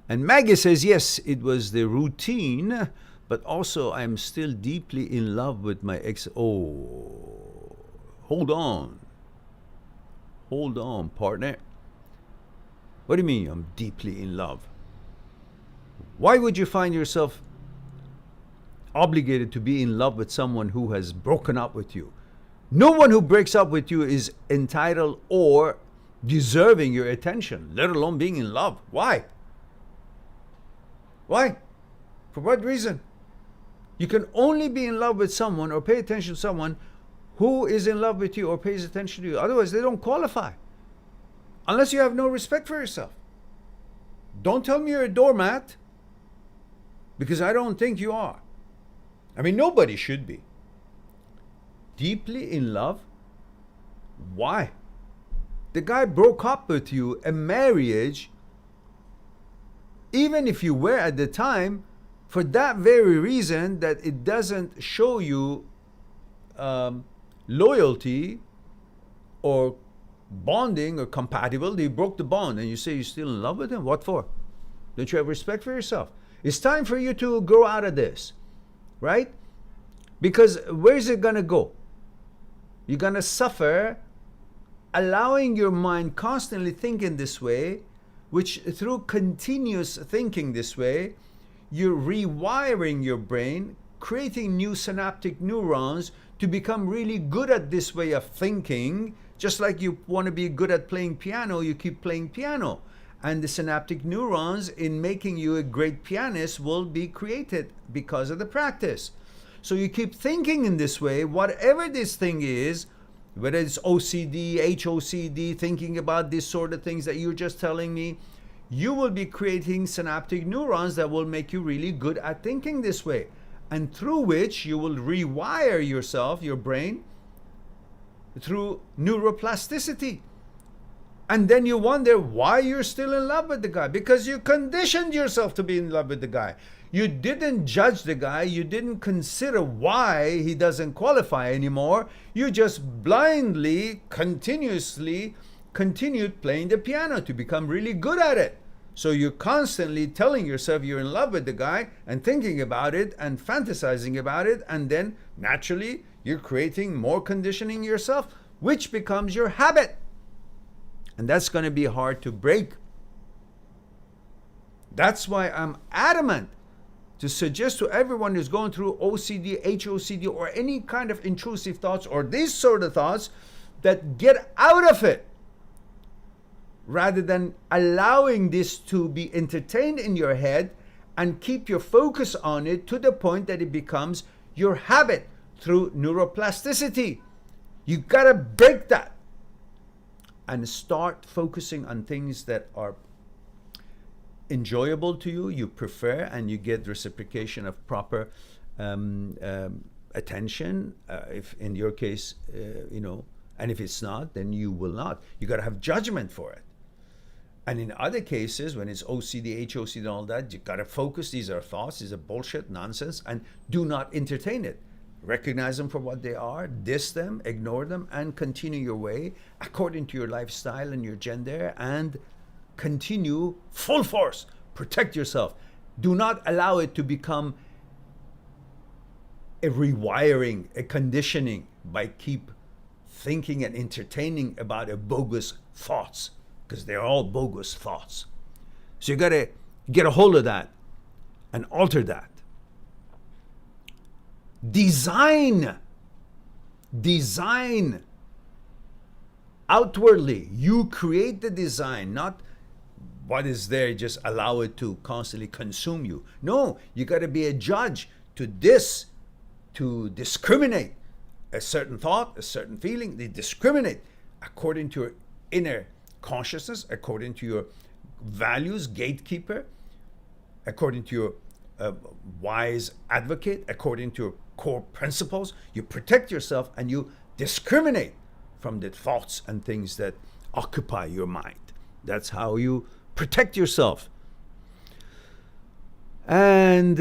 And Maggie says, yes, it was the routine, but also I'm still deeply in love with my ex. Oh, hold on. Hold on, partner. What do you mean I'm deeply in love? Why would you find yourself obligated to be in love with someone who has broken up with you? No one who breaks up with you is entitled or deserving your attention, let alone being in love. Why? Why? For what reason? You can only be in love with someone or pay attention to someone who is in love with you or pays attention to you. Otherwise, they don't qualify. Unless you have no respect for yourself. Don't tell me you're a doormat, because I don't think you are. I mean, nobody should be. Deeply in love? Why? The guy broke up with you. A marriage, even if you were at the time, for that very reason that it doesn't show you loyalty or bonding or compatibility, you broke the bond and you say you're still in love with him. What for? Don't you have respect for yourself? It's time for you to grow out of this, right? Because where's it gonna go? You're gonna suffer allowing your mind constantly thinking this way, which through continuous thinking this way, you're rewiring your brain, creating new synaptic neurons to become really good at this way of thinking. Just like you want to be good at playing piano, you keep playing piano. And the synaptic neurons in making you a great pianist will be created because of the practice. So you keep thinking in this way, whatever this thing is, whether it's OCD, HOCD, thinking about these sort of things that you're just telling me, you will be creating synaptic neurons that will make you really good at thinking this way. And through which you will rewire yourself, your brain, through neuroplasticity. And then you wonder why you're still in love with the guy. Because you conditioned yourself to be in love with the guy. You didn't judge the guy. You didn't consider why he doesn't qualify anymore. You just blindly, continuously continued playing the piano to become really good at it. So you're constantly telling yourself you're in love with the guy and thinking about it and fantasizing about it. And then naturally, you're creating more conditioning yourself, which becomes your habit. And that's going to be hard to break. That's why I'm adamant to suggest to everyone who's going through OCD, HOCD, or any kind of intrusive thoughts or these sort of thoughts, that get out of it. Rather than allowing this to be entertained in your head and keep your focus on it to the point that it becomes your habit through neuroplasticity. You gotta break that and start focusing on things that are enjoyable to you, you prefer, and you get reciprocation of proper attention. If in your case, and if it's not, then you will not. You gotta have judgment for it. And in other cases, when it's OCD, HOCD, and all that, you gotta focus. These are thoughts, these are bullshit, nonsense, and do not entertain it. Recognize them for what they are, diss them, ignore them, and continue your way according to your lifestyle and your gender, and continue full force. Protect yourself. Do not allow it to become a rewiring, a conditioning by keep thinking and entertaining about a bogus thoughts, because they're all bogus thoughts. So you gotta get a hold of that and alter that. Design outwardly. You create the design, not what is there, just allow it to constantly consume you. No, you got to be a judge to discriminate a certain thought, a certain feeling. They discriminate according to your inner consciousness, according to your values, gatekeeper, according to your wise advocate, according to your core principles. You protect yourself and you discriminate from the thoughts and things that occupy your mind. That's how you protect yourself. And